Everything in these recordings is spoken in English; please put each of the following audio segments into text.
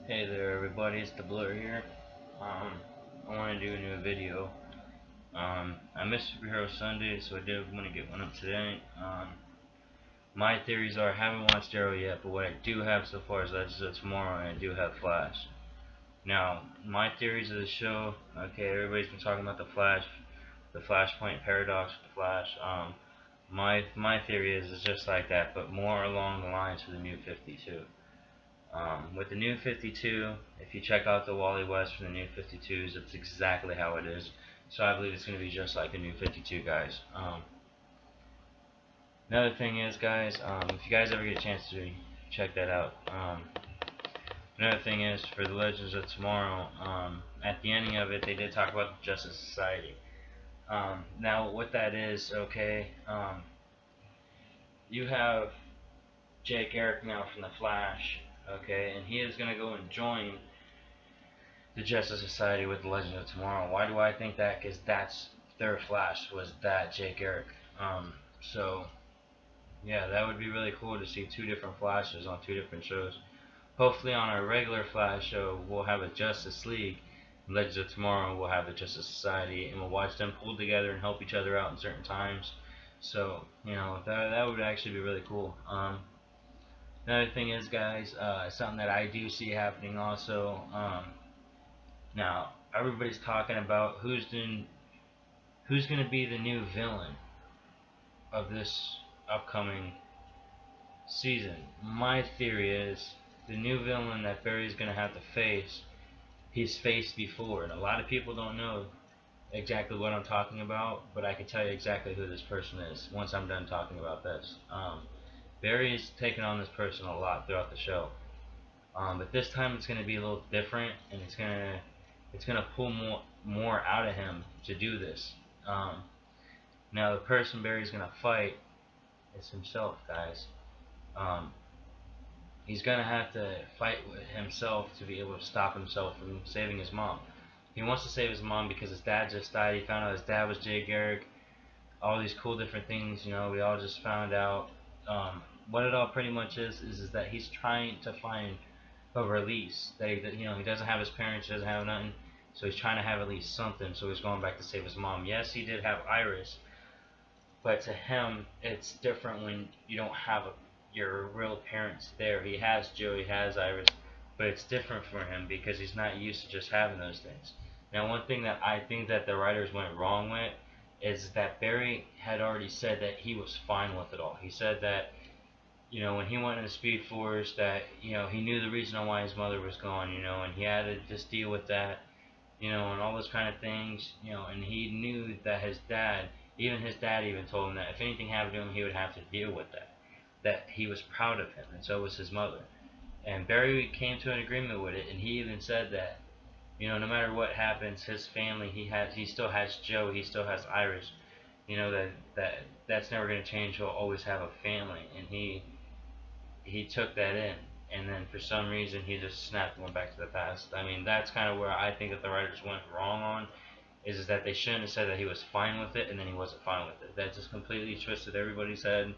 Hey there, everybody. It's the Blur here. I want to do a new video. I missed Superhero Sunday, so I did want to get one up today. My theories are I haven't watched Arrow yet, but what I do have so far is Legends of Tomorrow, and I do have Flash. Now, my theories of the show. Okay, everybody's been talking about the Flash, the Flashpoint paradox with the Flash. My theory is it's just like that, but more along the lines of the New 52. With the New 52, if you check out the Wally West from the New 52s, it's exactly how it is. So I believe it's going to be just like the New 52 guys. Another thing is, guys, if you guys ever get a chance to check that out. Another thing is, for the Legends of Tomorrow, at the ending of it, they did talk about the Justice Society. Now, what that is, okay, you have Jay Garrick now from The Flash, okay, and he is going to go and join the Justice Society with the Legend of Tomorrow. Why do I think that? Because that's their Flash was that Jake Eric. So yeah, that would be really cool to see two different Flashes on two different shows. Hopefully, on our regular Flash show, we'll have a Justice League. Legends of Tomorrow, we'll have the Justice Society, and we'll watch them pull together and help each other out in certain times. So that would actually be really cool. Another thing is, guys, something that I do see happening also. Now, everybody's talking about who's going to be the new villain of this upcoming season. My theory is the new villain that Barry's going to have to face, he's faced before, and a lot of people don't know exactly what I'm talking about, but I can tell you exactly who this person is once I'm done talking about this. Barry's taken on this person a lot throughout the show, but this time it's going to be a little different, and it's gonna pull more out of him to do this. Um, Now the person Barry's gonna fight is himself, guys. Um, he's gonna have to fight with himself to be able to stop himself from saving his mom. He wants to save his mom because his dad just died. He found out his dad was Jay Garrick. All these cool different things, we all just found out. What it all pretty much is that he's trying to find a release. He doesn't have his parents, he doesn't have nothing, so he's trying to have at least something. So he's going back to save his mom. Yes, he did have Iris, but to him, it's different when you don't have your real parents there. He has Joe, he has Iris, but it's different for him because he's not used to just having those things. Now, one thing that I think that the writers went wrong with is that Barry had already said that he was fine with it all. He said that when he went in the Speed Force, that he knew the reason why his mother was gone, and he had to just deal with that, and all those kind of things, and he knew that his dad even told him that if anything happened to him, he would have to deal with that he was proud of him, and so was his mother. And Barry came to an agreement with it, and he even said that, no matter what happens, his family, he still has Joe, he still has Iris, that's never going to change. He'll always have a family, and he took that in, and then for some reason he just snapped and went back to the past. I mean, that's kind of where I think that the writers went wrong on, is that they shouldn't have said that he was fine with it and then he wasn't fine with it. That just completely twisted everybody's head,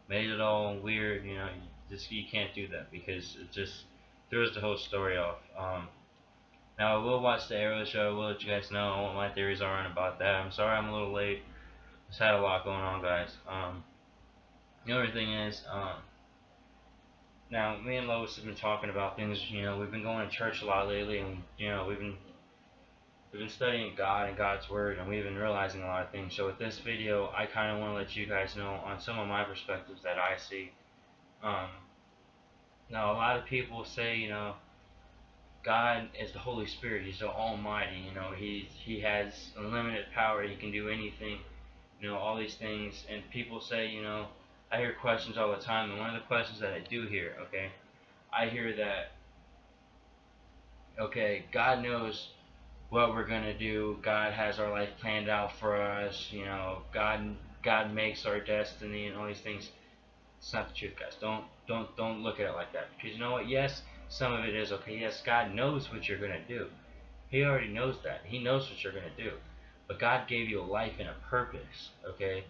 made it all weird. You can't do that because it just throws the whole story off. Now I will watch the Arrow show. I will let you guys know what my theories are about that. I'm sorry I'm a little late. Just had a lot going on, guys. The other thing is, now, me and Lois have been talking about things. We've been going to church a lot lately, and we've been studying God and God's Word, and we've been realizing a lot of things. So with this video, I kind of want to let you guys know on some of my perspectives that I see. Um, Now, a lot of people say, God is the Holy Spirit. He's the Almighty. He has unlimited power. He can do anything. All these things, and people say, I hear questions all the time, and one of the questions that I do hear, okay, I hear that, okay, God knows what we're gonna do. God has our life planned out for us. God makes our destiny and all these things. It's not the truth, guys. Don't look at it like that. Because you know what? Yes, some of it is okay. Yes, God knows what you're gonna do. He already knows that. He knows what you're gonna do. But God gave you a life and a purpose. Okay.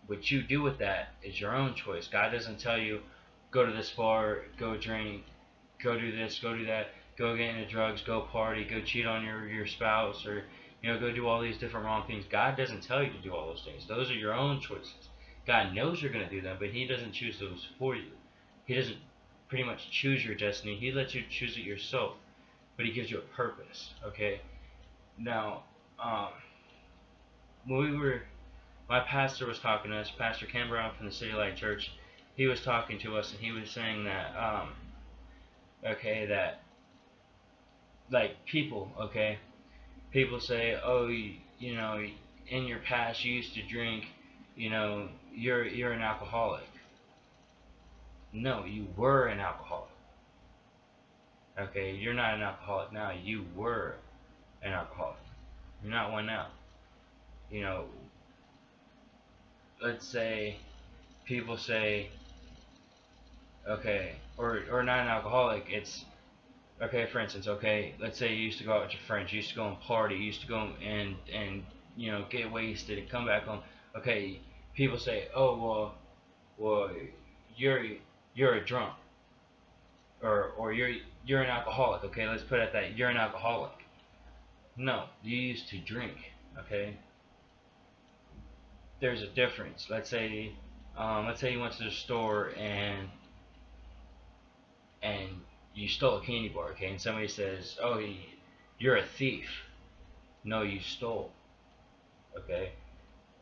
What you do with that is your own choice. God doesn't tell you go to this bar, go drink, go do this, go do that, go get into drugs, go party, go cheat on your spouse, or go do all these different wrong things. God doesn't tell you to do all those things. Those are your own choices. God knows you're going to do them, but He doesn't choose those for you. He doesn't pretty much choose your destiny. He lets you choose it yourself, but He gives you a purpose. Okay. Now, when my pastor was talking to us, Pastor Ken Brown from the City Light Church. He was talking to us, and he was saying that, that like people, people say, oh, in your past you used to drink, you're an alcoholic. No, you were an alcoholic. Okay, you're not an alcoholic now. You were an alcoholic. You're not one now. Let's say people say, or not an alcoholic. It's for instance, let's say you used to go out with your friends, you used to go and party, you used to go and get wasted and come back home. Okay, people say, oh well, you're a drunk, or you're an alcoholic. Okay, let's put it at that. You're an alcoholic. No, you used to drink. Okay, there's a difference. Let's say you went to the store and you stole a candy bar, okay, and somebody says, oh, you're a thief. No, you stole. Okay,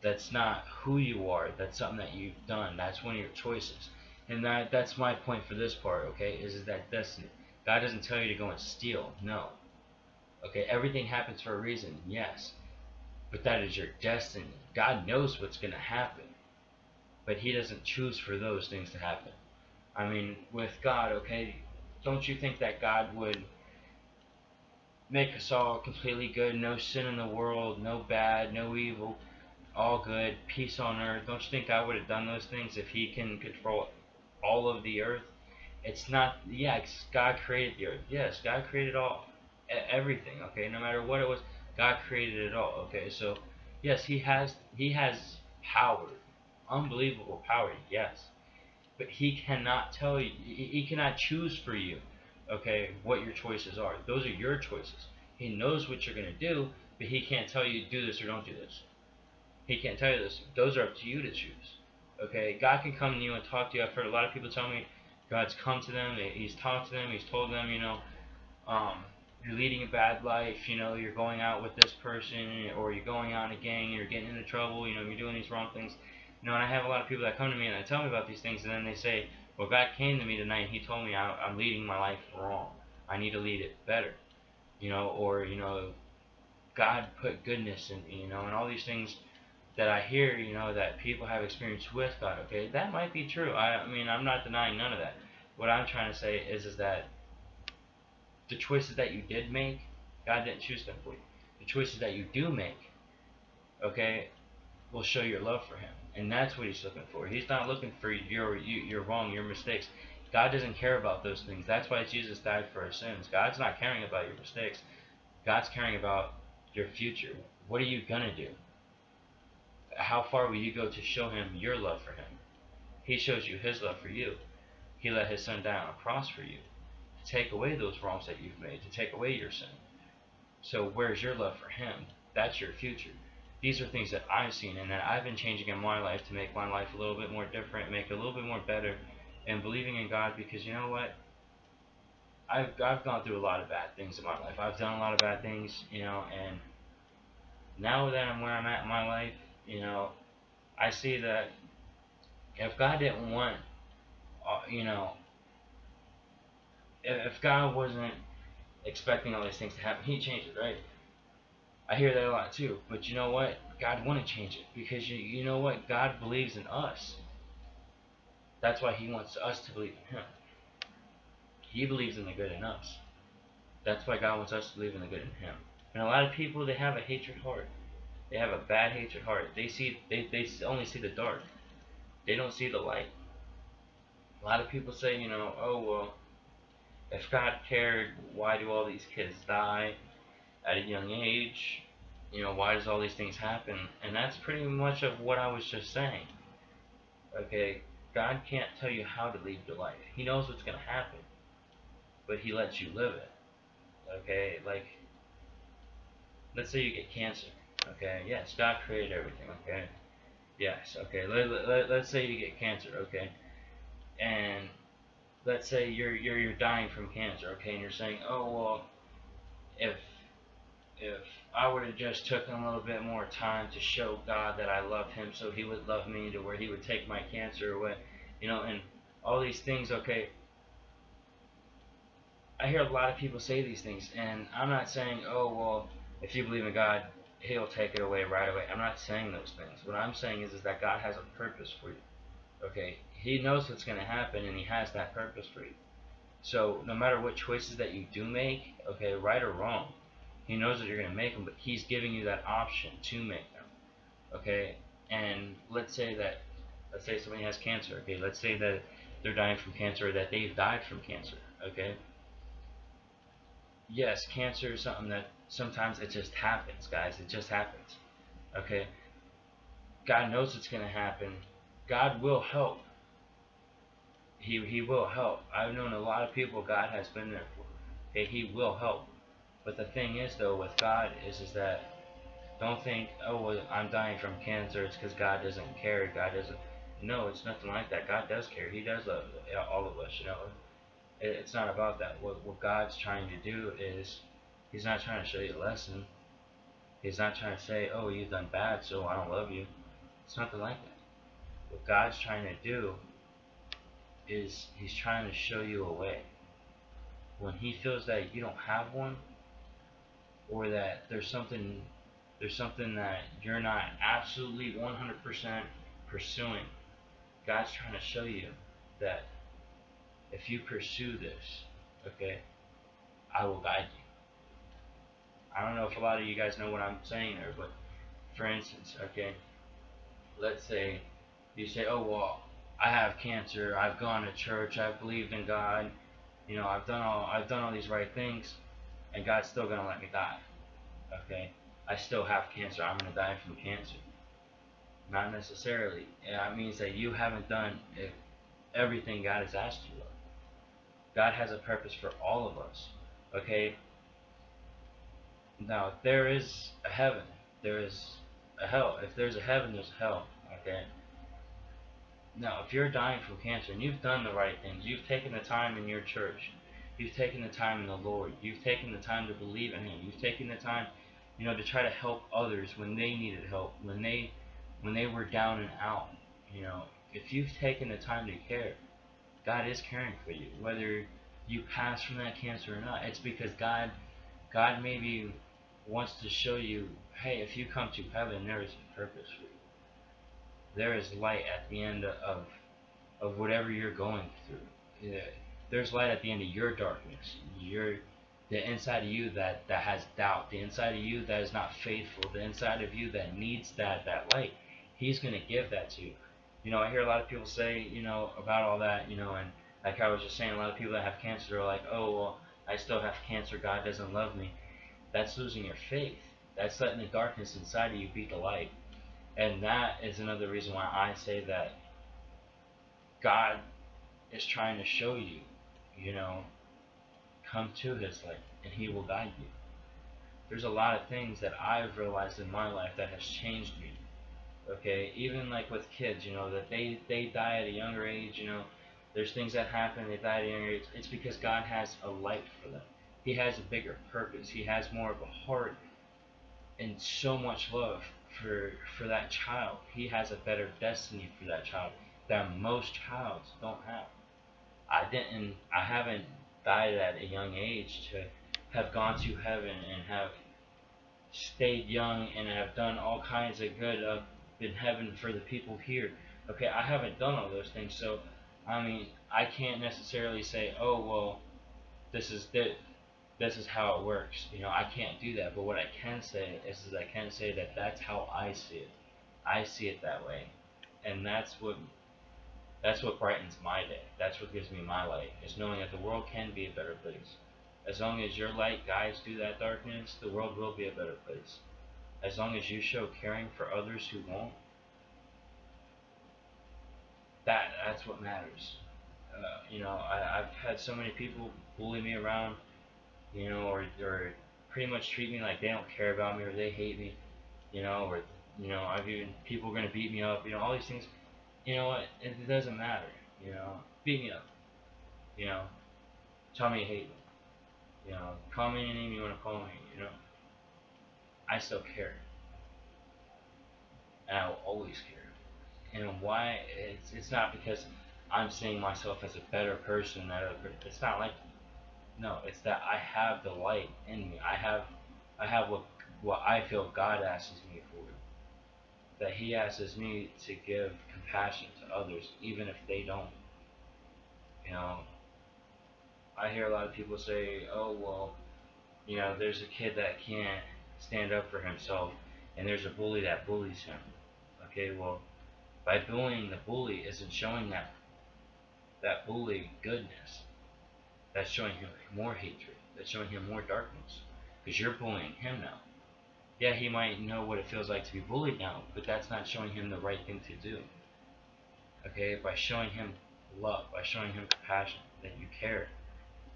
that's not who you are. That's something that you've done. That's one of your choices. And that's my point for this part, okay, is that destiny. God doesn't tell you to go and steal. No. Okay, everything happens for a reason, yes. But that is your destiny. God knows what's going to happen. But He doesn't choose for those things to happen. I mean, with God, okay, don't you think that God would make us all completely good, no sin in the world, no bad, no evil, all good, peace on earth? Don't you think God would have done those things if He can control all of the earth? It's not, God created the earth. Yes, God created everything, okay, no matter what it was, God created it all, okay, so, yes, He has power, unbelievable power, yes. But He cannot tell you, He cannot choose for you, okay, what your choices are. Those are your choices. He knows what you're going to do, but He can't tell you do this or don't do this. He can't tell you this. Those are up to you to choose, okay? God can come to you and talk to you. I've heard a lot of people tell me God's come to them, He's talked to them, He's told them, you're leading a bad life, you're going out with this person, or you're going out in a gang, you're getting into trouble, you're doing these wrong things. And I have a lot of people that come to me and they tell me about these things, and then they say, well, God came to me tonight and He told me I'm leading my life wrong. I need to lead it better. Or God put goodness in, and all these things that I hear, that people have experienced with God, okay? That might be true. I mean, I'm not denying none of that. What I'm trying to say is that the choices that you did make, God didn't choose them for you. The choices that you do make, okay, will show your love for Him. And that's what He's looking for. He's not looking for your wrong, your mistakes. God doesn't care about those things. That's why Jesus died for our sins. God's not caring about your mistakes. God's caring about your future. What are you going to do? How far will you go to show Him your love for Him? He shows you His love for you. He let His Son die on a cross for you, to take away those wrongs that you've made, to take away your sin. So where's your love for Him? That's your future. These are things that I've seen and that I've been changing in my life to make my life a little bit more different, make it a little bit more better, and believing in God, because you know what? I've gone through a lot of bad things in my life. I've done a lot of bad things, and now that I'm where I'm at in my life, I see that if God didn't want, if God wasn't expecting all these things to happen, He'd change it, right? I hear that a lot too, but you know what? God wouldn't change it, because you know what? God believes in us. That's why He wants us to believe in Him. He believes in the good in us. That's why God wants us to believe in the good in Him. And a lot of people, they have a hatred heart. They have a bad hatred heart. They only see the dark. They don't see the light. A lot of people say, oh well, if God cared, why do all these kids die at a young age? Why does all these things happen? And that's pretty much of what I was just saying. Okay, God can't tell you how to lead your life. He knows what's going to happen. but He lets you live it. Okay, like let's say you get cancer. Okay, yes, God created everything. Okay, yes. Okay, let's say you get cancer. Okay, and let's say you're dying from cancer. Okay, and you're saying, oh well, if if I would have just taken a little bit more time to show God that I love Him, so He would love me to where He would take my cancer away, and all these things. Okay, I hear a lot of people say these things, and I'm not saying, oh well, if you believe in God, He'll take it away right away. I'm not saying those things. What I'm saying is that God has a purpose for you. Okay, He knows what's going to happen, and He has that purpose for you. So no matter what choices that you do make, okay, right or wrong, He knows that you're going to make them, but He's giving you that option to make them. Okay, and let's say somebody has cancer. Okay, let's say that they're dying from cancer, or that they've died from cancer. Okay, yes, cancer is something that sometimes it just happens, guys. It just happens. Okay, God knows it's going to happen. God will help. He will help. I've known a lot of people God has been there for. Okay, He will help. But the thing is, though, with God is that don't think, oh, well, I'm dying from cancer. It's because God doesn't care. God doesn't. No, it's nothing like that. God does care. He does love all of us. It's not about that. What God's trying to do is, He's not trying to show you a lesson. He's not trying to say, oh, you've done bad, so I don't love you. It's nothing like that. What God's trying to do is He's trying to show you a way. When He feels that you don't have one, or that there's something that you're not absolutely 100% pursuing, God's trying to show you that if you pursue this, okay, I will guide you. I don't know if a lot of you guys know what I'm saying there, but for instance, okay, let's say you say, oh well, I have cancer, I've gone to church, I've believed in God, I've done all these right things, and God's still gonna let me die. Okay, I still have cancer. I'm gonna die from cancer. Not necessarily. It means that you haven't done everything God has asked you of. God has a purpose for all of us. Okay. Now there is a heaven. There is a hell. If there's a heaven, there's a hell. Okay. Now, if you're dying from cancer and you've done the right things, you've taken the time in your church, you've taken the time in the Lord, you've taken the time to believe in Him, you've taken the time, to try to help others when they needed help, when they were down and out. If you've taken the time to care, God is caring for you, whether you pass from that cancer or not. It's because God maybe wants to show you, hey, if you come to heaven, there is a purpose for you. There is light at the end of whatever you're going through. Yeah. There's light at the end of your darkness. The inside of you that has doubt, the inside of you that is not faithful, the inside of you that needs that light. He's going to give that to you. I hear a lot of people say, about all that, and like I was just saying, a lot of people that have cancer are like, oh, well, I still have cancer, God doesn't love me. That's losing your faith. That's letting the darkness inside of you beat the light. And that is another reason why I say that God is trying to show you, come to His light, and He will guide you. There's a lot of things that I've realized in my life that has changed me. Okay, even like with kids, that they die at a younger age, there's things that happen, they die at a younger age. It's because God has a light for them. He has a bigger purpose. He has more of a heart and so much love for that child. He has a better destiny for that child that most childs don't have. I haven't died at a young age to have gone to heaven and have stayed young and have done all kinds of good up in heaven for the people here. Okay, I haven't done all those things, so I can't necessarily say, oh well, this is how it works. I can't do that. But what I can say is I can say that that's how I see it. I see it that way, and that's what brightens my day. That's what gives me my light. Is knowing that the world can be a better place. As long as your light guides through that darkness, the world will be a better place. As long as you show caring for others who won't, that's what matters. I've had so many people bully me around, or pretty much treat me like they don't care about me or they hate me, or I've even people are gonna beat me up, all these things. You know what? It doesn't matter. Beat me up. You know, tell me you hate me. Call me any name you want to call me. I still care, and I will always care. And why? It's not because I'm seeing myself as a better person than other person. It's not like no. It's that I have the light in me. I have what I feel God asks me for. That He asks me to give compassion to others, even if they don't. You know, I hear a lot of people say, "Oh well, there's a kid that can't stand up for himself, and there's a bully that bullies him." Okay, well, by bullying the bully isn't showing that bully goodness. That's showing him more hatred. That's showing him more darkness. Because you're bullying him now. Yeah, he might know what it feels like to be bullied now, but that's not showing him the right thing to do. Okay, by showing him love, by showing him compassion, that you care,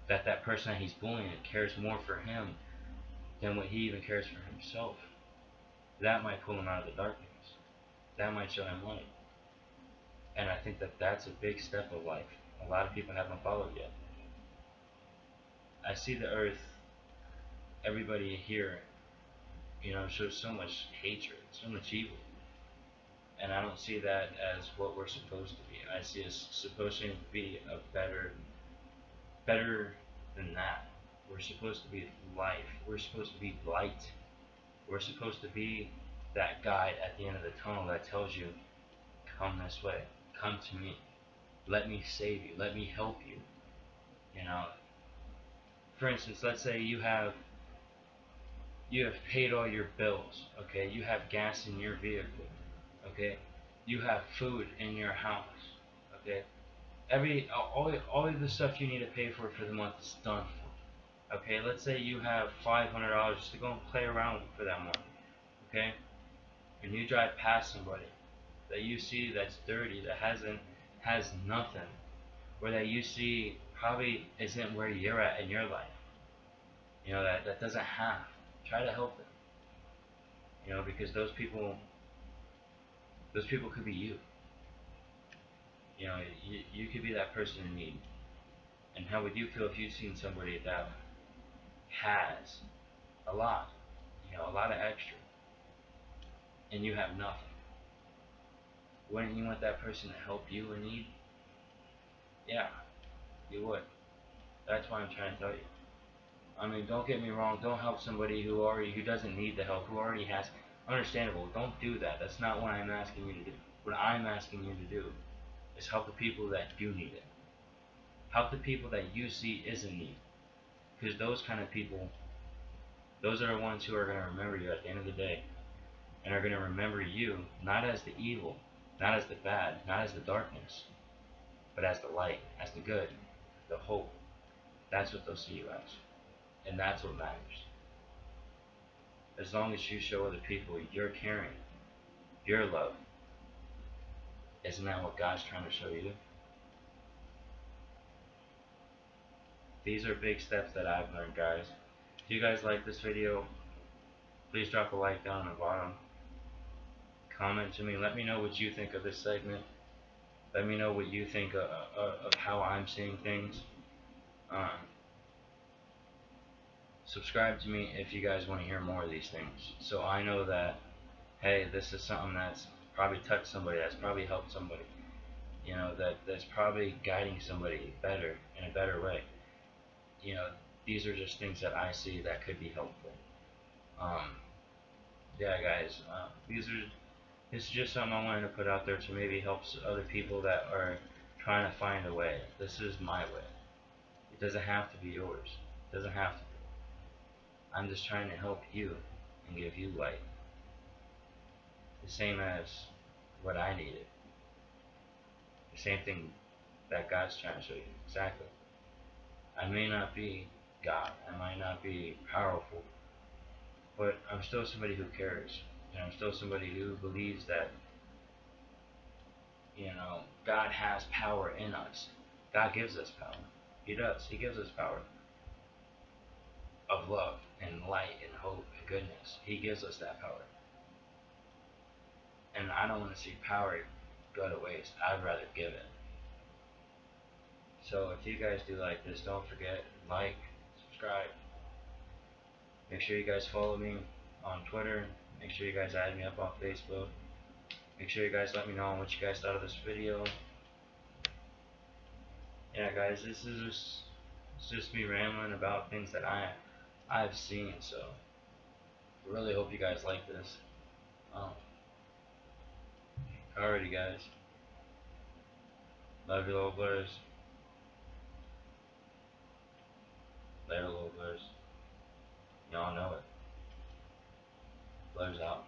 that person that he's bullying cares more for him than what he even cares for himself. That might pull him out of the darkness. That might show him light. And I think that that's a big step of life. A lot of people haven't followed yet. I see the earth, everybody here, shows so much hatred, so much evil. And I don't see that as what we're supposed to be. I see us supposed to be a better than that. We're supposed to be life. We're supposed to be light. We're supposed to be that guide at the end of the tunnel that tells you, come this way, come to me, let me save you, let me help you. You know, for instance, let's say you have paid all your bills, okay? You have gas in your vehicle, okay? You have food in your house, okay? All of the stuff you need to pay for the month is done for. Okay, let's say you have $500 just to go and play around for that month, okay? And you drive past somebody that you see that's dirty, that has nothing, or that you see probably isn't where you're at in your life. That doesn't have. Try to help them. Because those people could be you. You could be that person in need. And how would you feel if you've seen somebody that has a lot, a lot of extra, and you have nothing? Wouldn't you want that person to help you in need? Yeah, you would. That's why I'm trying to tell you. I mean, don't get me wrong. Don't help somebody who doesn't need the help, who already has. Understandable. Don't do that. That's not what I'm asking you to do. What I'm asking you to do is help the people that do need it. Help the people that you see is in need. Because those kind of people, those are the ones who are going to remember you at the end of the day. And are going to remember you not as the evil, not as the bad, not as the darkness, but as the light, as the good, the hope. That's what they'll see you as. And that's what matters. As long as you show other people you're caring, your love, isn't that what God's trying to show you? These are big steps that I've learned, guys. If you guys like this video, please drop a like down on the bottom. Comment to me. Let me know what you think of this segment. Let me know what you think of how I'm seeing things. Subscribe to me if you guys want to hear more of these things. So I know that, hey, this is something that's probably touched somebody, that's probably helped somebody. That's probably guiding somebody better, in a better way. These are just things that I see that could be helpful. Yeah, guys, this is just something I wanted to put out there to maybe help other people that are trying to find a way. This is my way. It doesn't have to be yours. It doesn't have to be. I'm just trying to help you and give you light. The same as what I needed. The same thing that God's trying to show you. Exactly. I may not be God. I might not be powerful. But I'm still somebody who cares. And I'm still somebody who believes that, God has power in us. God gives us power. He does. He gives us power of love and light and hope and goodness. He gives us that power. And I don't want to see power go to waste. I'd rather give it. So if you guys do like this, don't forget, like, subscribe. Make sure you guys follow me on Twitter. Make sure you guys add me up on Facebook. Make sure you guys let me know what you guys thought of this video. Yeah, guys, this is just me rambling about things that I've seen. So I really hope you guys like this. Alrighty, guys. Love you, little blurs. Later, little blurs. Y'all know it. Blurs out.